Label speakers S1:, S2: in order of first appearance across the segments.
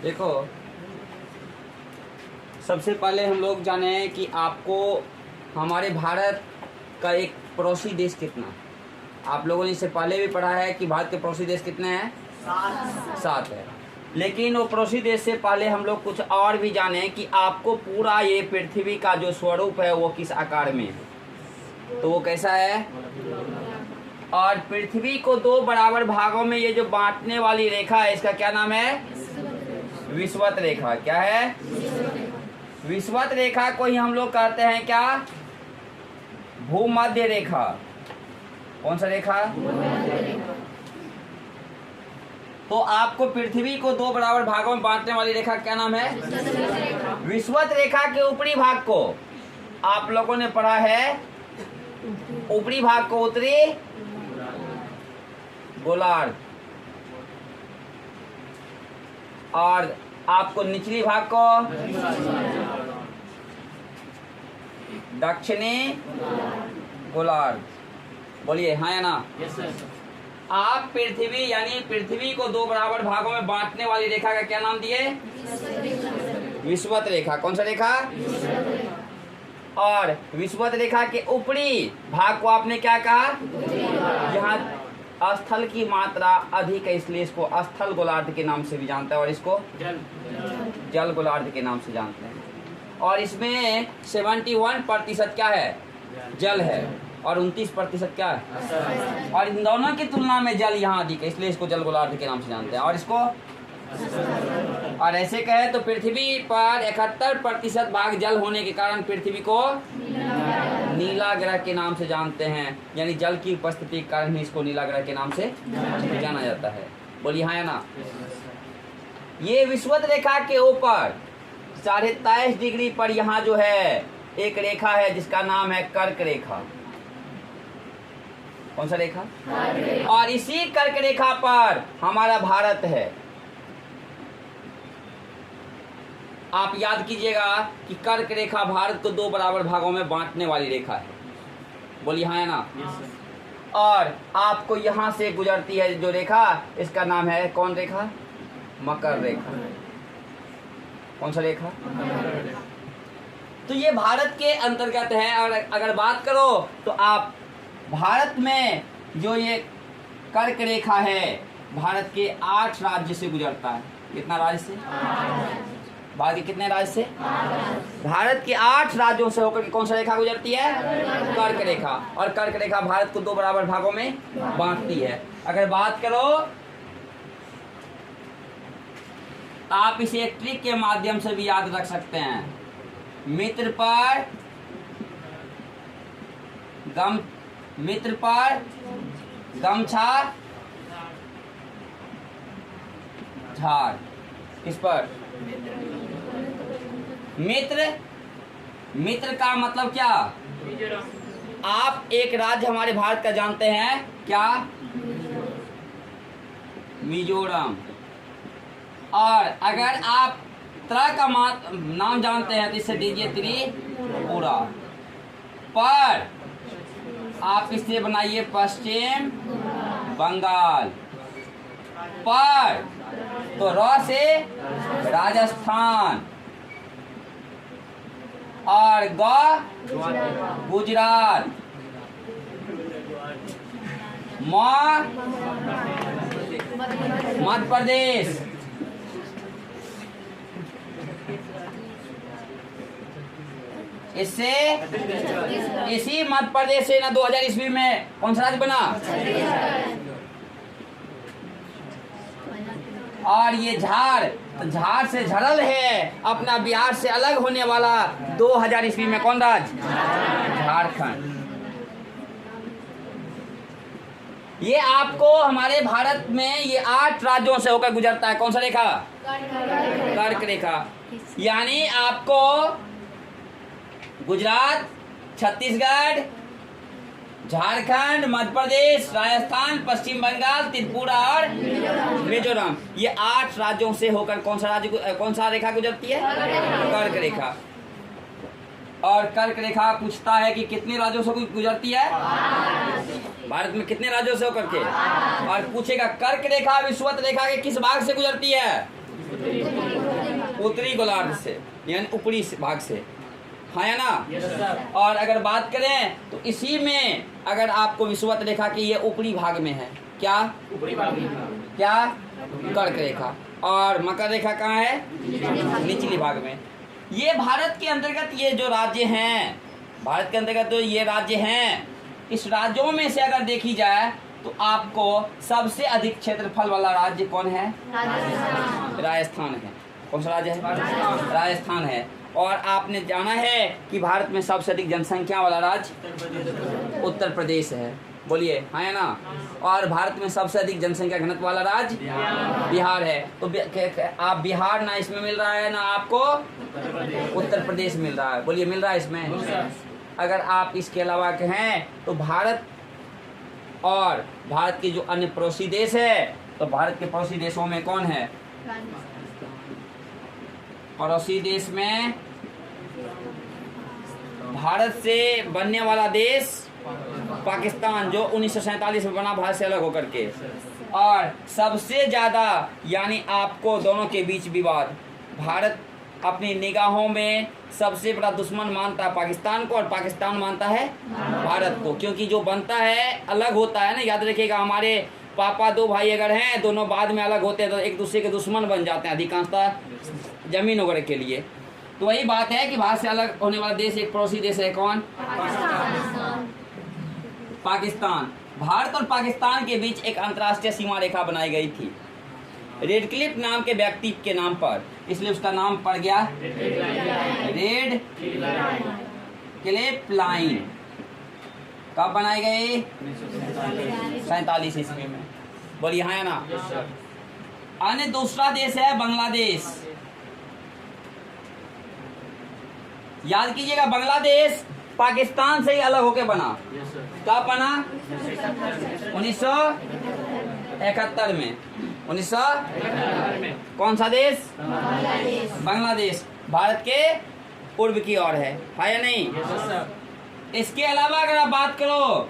S1: देखो, सबसे पहले हम लोग जाने कि आपको हमारे भारत का एक पड़ोसी देश कितना। आप लोगों ने इससे पहले भी पढ़ा है कि भारत के पड़ोसी देश कितने हैं? 7 है। लेकिन वो पड़ोसी देश से पहले हम लोग कुछ और भी जाने कि आपको पूरा ये पृथ्वी का जो स्वरूप है वो किस आकार में है। तो वो कैसा है? और पृथ्वी को 2 बराबर भागों में ये जो बांटने वाली रेखा है, इसका क्या नाम है? विषुवत रेखा। क्या है? विषुवत रेखा को ही हम लोग कहते हैं क्या? भूमध्य रेखा। कौन सा रेखा? तो आपको पृथ्वी को 2 बराबर भागों में बांटने वाली रेखा क्या नाम है? विषुवत रेखा के ऊपरी भाग को आप लोगों ने पढ़ा है, ऊपरी भाग को उत्तरी गोलार्ध, और आपको निचली भाग को दक्षिणी गोलार्ध। बोलिए हाँ या ना? आप पृथ्वी यानी पृथ्वी को 2 बराबर भागों में बांटने वाली रेखा का क्या नाम दिए? विषुवत रेखा। कौन सा रेखा? और विषुवत रेखा के ऊपरी भाग को आपने क्या कहा? यहाँ स्थल की मात्रा अधिक है, इसलिए इसको स्थल गोलार्ध के नाम से भी जानते हैं, और इसको जल गोलार्ध के नाम से जानते हैं। और इसमें 71% क्या है? जल है, और 29% क्या है? और इन दोनों की तुलना में जल यहाँ अधिक है, इसलिए इसको जल गोलार्ध के नाम से जानते हैं। और इसको और ऐसे कहे तो पृथ्वी पर 71% भाग जल होने के कारण पृथ्वी को नीला ग्रह के नाम से जानते हैं, यानी जल की उपस्थिति के कारण ही इसको नीला ग्रह के नाम से जाना जाता है। बोलिए हाँ या ना? ये विषुवत रेखा के ऊपर 23.5 डिग्री पर यहाँ जो है एक रेखा है जिसका नाम है कर्क रेखा। कौन सा रेखा? और इसी कर्क रेखा पर हमारा भारत है। आप याद कीजिएगा कि कर्क रेखा भारत को 2 बराबर भागों में बांटने वाली रेखा है। बोलिए हाँ या ना? और आपको यहाँ से गुजरती है जो रेखा, इसका नाम है कौन रेखा? मकर रेखा। कौन सा रेखा? तो ये भारत के अंतर्गत है। और अगर बात करो तो आप भारत में जो ये कर्क रेखा है भारत के 8 राज्य से गुजरता है। कितना राज्य से? भारत के कितने राज्य से? भारत के 8 राज्यों से होकर के कौन सा रेखा गुजरती है? कर्क रेखा। और कर्क रेखा भारत को 2 बराबर भागों में बांटती है। अगर बात करो आप इसे एक ट्रिक के माध्यम से भी याद रख सकते हैं। मित्र पर गमछा झाड़। किस पर? मित्र का मतलब क्या? आप एक राज्य हमारे भारत का जानते हैं क्या? मिजोरम। और अगर आप तरह का नाम जानते हैं तो इससे दीजिए त्रिपुरा। पर आप इससे बनाइए पश्चिम बंगाल। पर तो र से राजस्थान, और गुजरात, मध्य प्रदेश, इससे इसी मध्य प्रदेश से ना 2000 ईस्वी में कौन सा राज्य बना? और ये झाड़ से झरल है अपना बिहार से अलग होने वाला 2000 ईस्वी में कौन राज्य? झारखंड। ये आपको हमारे भारत में ये 8 राज्यों से होकर गुजरता है। कौन सा रेखा? कर्क रेखा। यानी आपको गुजरात, छत्तीसगढ़, झारखंड, मध्य प्रदेश, राजस्थान, पश्चिम बंगाल, त्रिपुरा और मिजोरम, ये 8 राज्यों से होकर कौन सा रेखा गुजरती है? कर्क रेखा। और कर्क रेखा पूछता है कि कितने राज्यों से गुजरती है? भारत में कितने राज्यों से होकर के? और पूछेगा कर्क रेखा विषुवत रेखा के किस भाग से गुजरती है? उत्तरी गोलार्ध से, यानी ऊपरी भाग से, हाँ या ना। और अगर बात करें तो इसी में अगर आपको विषुवत रेखा की ये ऊपरी भाग में है, क्या ऊपरी भाग में, क्या कर्क रेखा, और मकर रेखा कहाँ है, निचली भाग में। ये भारत के अंतर्गत ये जो राज्य हैं, भारत के अंतर्गत जो ये राज्य हैं, इस राज्यों में से अगर देखी जाए तो आपको सबसे अधिक क्षेत्रफल वाला राज्य कौन है, राजस्थान है। कौन सा राज्य है, राजस्थान है। और आपने जाना है कि भारत में सबसे अधिक जनसंख्या वाला राज्य उत्तर प्रदेश है, बोलिए हाँ या ना। और भारत में सबसे अधिक जनसंख्या घनत्व वाला राज्य बिहार है। तो आप बिहार ना इसमें मिल रहा है ना आपको उत्तर प्रदेश मिल रहा है, बोलिए मिल रहा है इसमें। अगर आप इसके अलावा कहें तो भारत और भारत के जो अन्य पड़ोसी देश है, तो भारत के पड़ोसी देशों में कौन है, पड़ोसी देश में भारत से बनने वाला देश पाकिस्तान, जो 1947 में बना भारत से अलग होकर के। और सबसे ज्यादा यानी आपको दोनों के बीच विवाद, भारत अपनी निगाहों में सबसे बड़ा दुश्मन मानता है पाकिस्तान को, और पाकिस्तान मानता है भारत को। क्योंकि जो बनता है अलग होता है ना, याद रखिएगा, हमारे पापा दो भाई अगर हैं, दोनों बाद में अलग होते हैं तो एक दूसरे के दुश्मन बन जाते हैं अधिकांशतः जमीन वगैरह के लिए। तो वही बात है कि भारत से अलग होने वाला देश एक पड़ोसी देश है, कौन, पाकिस्तान। भारत और पाकिस्तान के बीच एक अंतर्राष्ट्रीय सीमा रेखा बनाई गई थी रेडक्लिफ नाम के व्यक्ति के नाम पर, इसलिए उसका नाम पड़ गया रेड क्लिफ लाइन। कब बनाई गई, 47 ईस्वी में, बोलिए हाँ या ना। अन्य दूसरा देश है बांग्लादेश। याद कीजिएगा, बांग्लादेश पाकिस्तान से ही अलग होके बना। कब बना, 1971 में। 1971 में। कौन सा देश, बांग्लादेश भारत के पूर्व की ओर है या नहीं। इसके अलावा अगर आप बात करो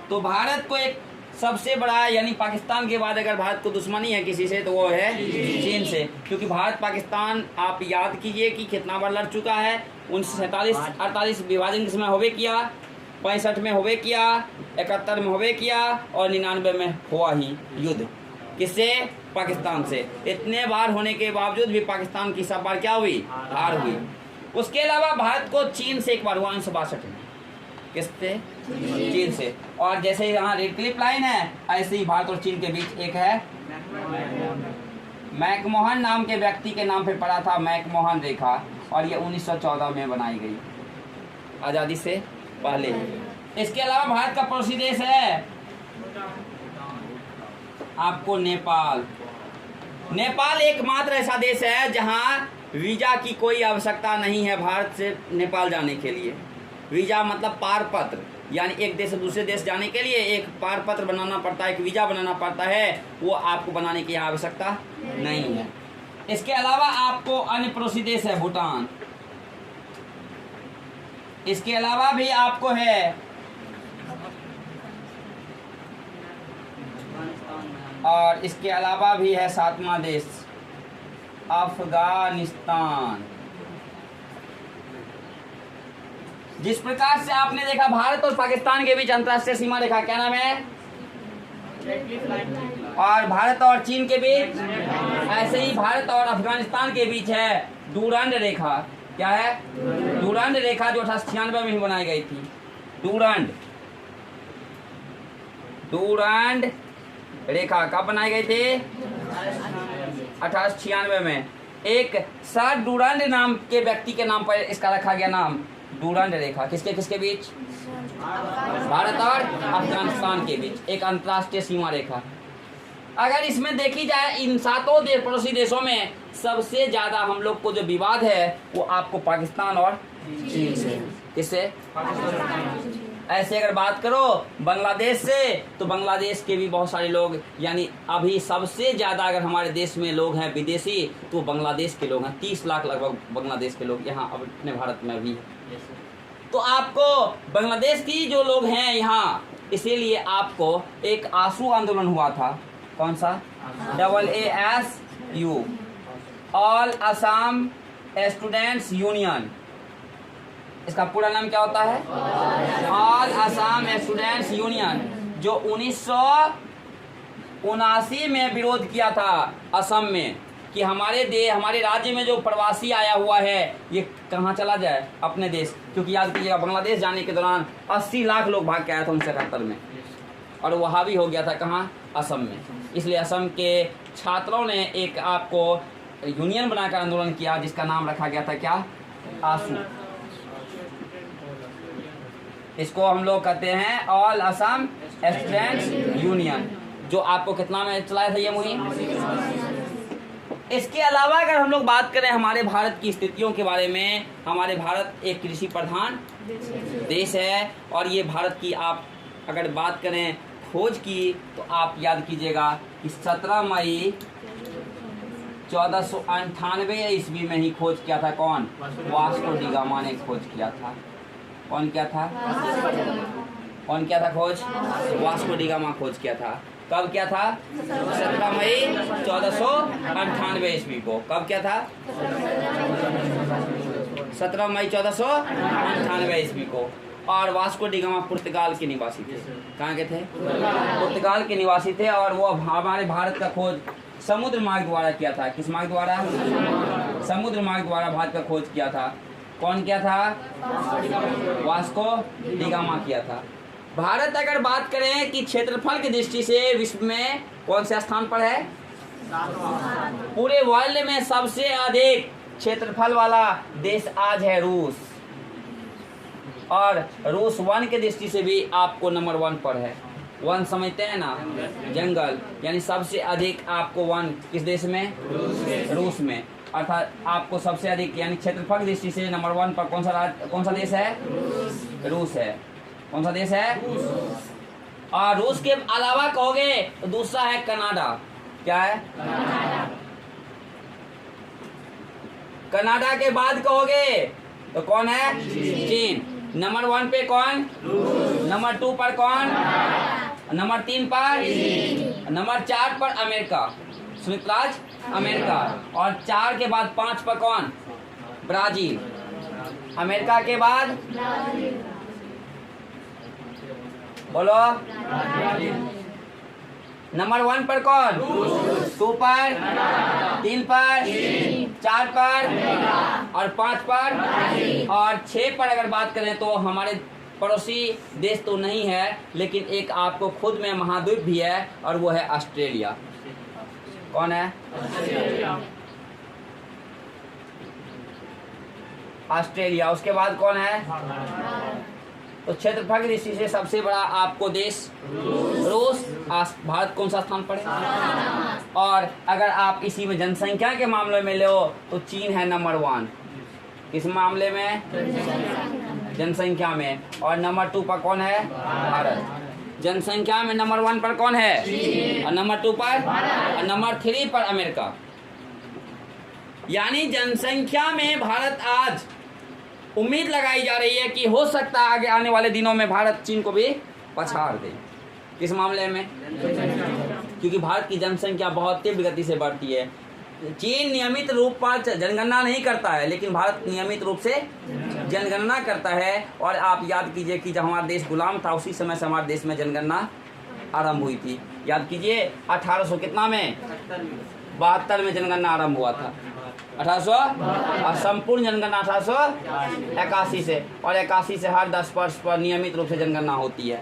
S1: तो भारत को एक सबसे बड़ा, यानी पाकिस्तान के बाद अगर भारत को दुश्मनी है किसी से तो वो है चीन से। क्योंकि भारत पाकिस्तान आप याद कीजिए कि कितना बार लड़ चुका है। 1947-48 विभाजन के समय होवे किया, 65 में होवे किया, 71 में होवे किया, और 99 में हुआ ही युद्ध। किससे, पाकिस्तान से। इतने बार होने के बावजूद भी पाकिस्तान की सब बार क्या हुई, हार हुई। उसके अलावा भारत को चीन से एक बार हुआ 1962 में। किससे, चीन से। और जैसे यहाँ रेड क्लिफ लाइन है, ऐसे ही भारत और चीन के बीच एक है मैकमोहन नाम के व्यक्ति के नाम पे पड़ा था, मैकमोहन रेखा, और ये 1914 में बनाई गई, आजादी से पहले। इसके अलावा भारत का पड़ोसी देश है आपको नेपाल। नेपाल एकमात्र ऐसा देश है जहां वीजा की कोई आवश्यकता नहीं है भारत से नेपाल जाने के लिए। वीजा मतलब पारपत्र, यानी एक देश से दूसरे देश जाने के लिए एक पारपत्र बनाना पड़ता है, एक वीजा बनाना पड़ता है, वो आपको बनाने की आवश्यकता नहीं है। इसके अलावा आपको अन्य पड़ोसी देश है भूटान। इसके अलावा भी आपको है और इसके अलावा भी है 7वां देश अफगानिस्तान। जिस प्रकार से आपने देखा भारत और पाकिस्तान के बीच अंतरराष्ट्रीय सीमा रेखा क्या नाम है, और भारत और चीन के बीच, ऐसे ही भारत और अफगानिस्तान के बीच है डूरांड रेखा। क्या है, डूरांड रेखा, जो 1896 में ही बनाई गई थी। डूरांड रेखा कब बनाई गई थी, 1896 में। एक सर डूरांड नाम के व्यक्ति के नाम पर इसका रखा गया नाम डूरांड रेखा। किसके किसके बीच, भारत और अफगानिस्तान के बीच एक अंतर्राष्ट्रीय सीमा रेखा। अगर इसमें देखी जाए इन 7 पड़ोसी देशों में सबसे ज्यादा हम लोग को जो विवाद है वो आपको पाकिस्तान और चीन से। किससे, ऐसे अगर बात करो बांग्लादेश से, तो बांग्लादेश के भी बहुत सारे लोग, यानी अभी सबसे ज्यादा अगर हमारे देश में लोग हैं विदेशी तो बांग्लादेश के लोग हैं। 30 लाख लगभग बांग्लादेश के लोग यहाँ अपने भारत में भी। तो आपको बांग्लादेश की जो लोग हैं यहाँ, इसीलिए आपको एक आंसू आंदोलन हुआ था। कौन सा, AASU, all Assam students union, इसका पूरा नाम क्या होता है? ऑल असम स्टूडेंट्स यूनियन, जो 1979 में विरोध किया था असम में कि हमारे राज्य में जो प्रवासी आया हुआ है ये कहाँ चला जाए? अपने देश। क्योंकि याद कीजिएगा बांग्लादेश जाने के दौरान 80 लाख लोग भाग के आया था 1971 में, और वो हावी हो गया था कहाँ? असम में। इसलिए असम के छात्रों ने एक आपको यूनियन बनाकर आंदोलन किया जिसका नाम रखा गया था क्या? आसू। इसको हम लोग कहते हैं ऑल असम स्टूडेंट्स यूनियन, जो आपको कितना में चलाया था ये मुहिम। इसके अलावा अगर हम लोग बात करें हमारे भारत की स्थितियों के बारे में, हमारे भारत एक कृषि प्रधान देश है, और ये भारत की आप अगर बात करें खोज की तो आप याद कीजिएगा कि 17 मई 1498 ईस्वी में ही खोज किया था कौन? वास्को डी गामा ने खोज किया था। कौन किया था? कौन किया था खोज? वास्को डी गामा खोज किया था। कब किया था? 17 मई 1498 ईस्वी को। कब किया था? 17 मई 1498 ईस्वी को। और वास्को डी गामा पुर्तगाल के निवासी थे। कहाँ के थे? पुर्तगाल के निवासी थे, और वो हमारे भारत का खोज समुद्र मार्ग द्वारा किया था। किस मार्ग द्वारा? समुद्र मार्ग द्वारा भारत का खोज किया था। कौन किया था? वास्को डी गामा किया था। भारत अगर बात करें कि क्षेत्रफल की दृष्टि से विश्व में कौन से स्थान पर है? पूरे वर्ल्ड में सबसे अधिक क्षेत्रफल वाला देश आज है रूस, और रूस वन की दृष्टि से भी आपको नंबर 1 पर है। वन समझते हैं ना? जंगल, यानी सबसे अधिक आपको वन किस देश में? रूस में। अर्थात आपको सबसे अधिक यानी क्षेत्रफल की दृष्टि से नंबर 1 पर कौन सा देश है? रूस है। कौन सा देश है? और रूस के अलावा कहोगे तो दूसरा है कनाडा। क्या है? कनाडा के बाद कहोगे तो कौन है? चीन। नंबर 1 पे कौन? नंबर 2 पर कौन? नंबर 3 पर? नंबर 4 पर अमेरिका, संयुक्त राज्य अमेरिका। और 4 के बाद 5 पर कौन? ब्राजील। अमेरिका के बाद बोलो। नंबर 1 पर कौन? 2 पर? 3 पर? 4 पर? और 5 पर? और 6 पर अगर बात करें तो हमारे पड़ोसी देश तो नहीं है, लेकिन एक आपको खुद में महाद्वीप भी है, और वो है ऑस्ट्रेलिया। कौन है? ऑस्ट्रेलिया। उसके बाद कौन है? तो क्षेत्रफल की दृष्टि से सबसे बड़ा आपको देश रूस। भारत कौन सा स्थान पर है? और अगर आप इसी में जनसंख्या के मामले में लो तो चीन है नंबर 1। किस मामले में? जनसंख्या में। और नंबर 2 पर कौन है? भारत। जनसंख्या में नंबर 1 पर कौन है? और नंबर 2 पर? और नंबर 3 पर अमेरिका। यानी जनसंख्या में भारत आज उम्मीद लगाई जा रही है कि हो सकता है आगे आने वाले दिनों में भारत चीन को भी पछाड़ दे। किस मामले में? क्योंकि भारत की जनसंख्या बहुत तीव्र गति से बढ़ती है। चीन नियमित रूप पर जनगणना नहीं करता है, लेकिन भारत नियमित रूप से जनगणना करता है। और आप याद कीजिए कि जब हमारा देश गुलाम था उसी समय से हमारे देश में जनगणना आरंभ हुई थी। याद कीजिए 1800 कितना में? 72 में जनगणना आरंभ हुआ था। 1800 और संपूर्ण जनगणना 1881 से, और 81 से हर 10 वर्ष पर नियमित रूप से जनगणना होती है।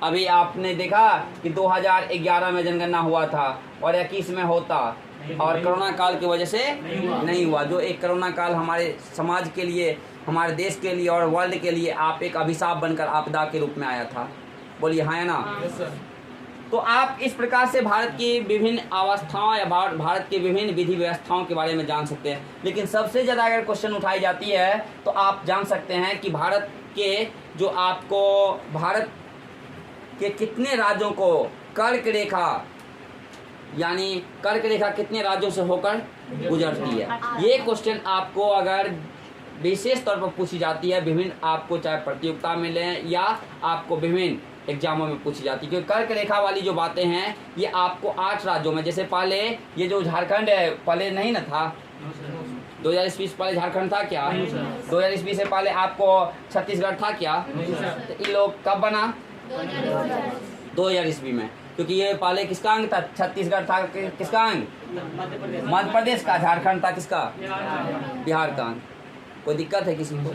S1: अभी आपने देखा कि 2011 में जनगणना हुआ था और 21 में होता, और कोरोना काल की वजह से नहीं हुआ। जो एक कोरोना काल हमारे समाज के लिए, हमारे देश के लिए और वर्ल्ड के लिए आप एक अभिशाप बनकर आपदा के रूप में आया था। बोलिए हाँ या ना? तो आप इस प्रकार से भारत की विभिन्न अवस्थाओं या भारत की विभिन्न विधि व्यवस्थाओं के बारे में जान सकते हैं। लेकिन सबसे ज़्यादा अगर क्वेश्चन उठाई जाती है तो आप जान सकते हैं कि भारत के जो आपको भारत के कितने राज्यों को कर्क रेखा, यानी कर्क रेखा कितने राज्यों से होकर गुजरती है। ये क्वेश्चन आपको अगर विशेष तौर पर पूछी जाती है, विभिन्न आपको चाहे प्रतियोगिता में लें या आपको विभिन्न एग्जामों में पूछी जाती है। क्योंकि कर्क रेखा वाली जो बातें हैं ये आपको 8 राज्यों में, जैसे पहले ये जो झारखंड है पहले नहीं ना था, 2000 ईस्वी से पहले झारखंड था क्या? 2000 ईस्वी से पहले आपको छत्तीसगढ़ था क्या? तो ये लोग कब बना? 2000 ईस्वी में। क्योंकि ये पहले किसका अंग था? छत्तीसगढ़ था किसका अंग? मध्य प्रदेश का। झारखंड था किसका? बिहार का अंग। कोई दिक्कत है किसी को?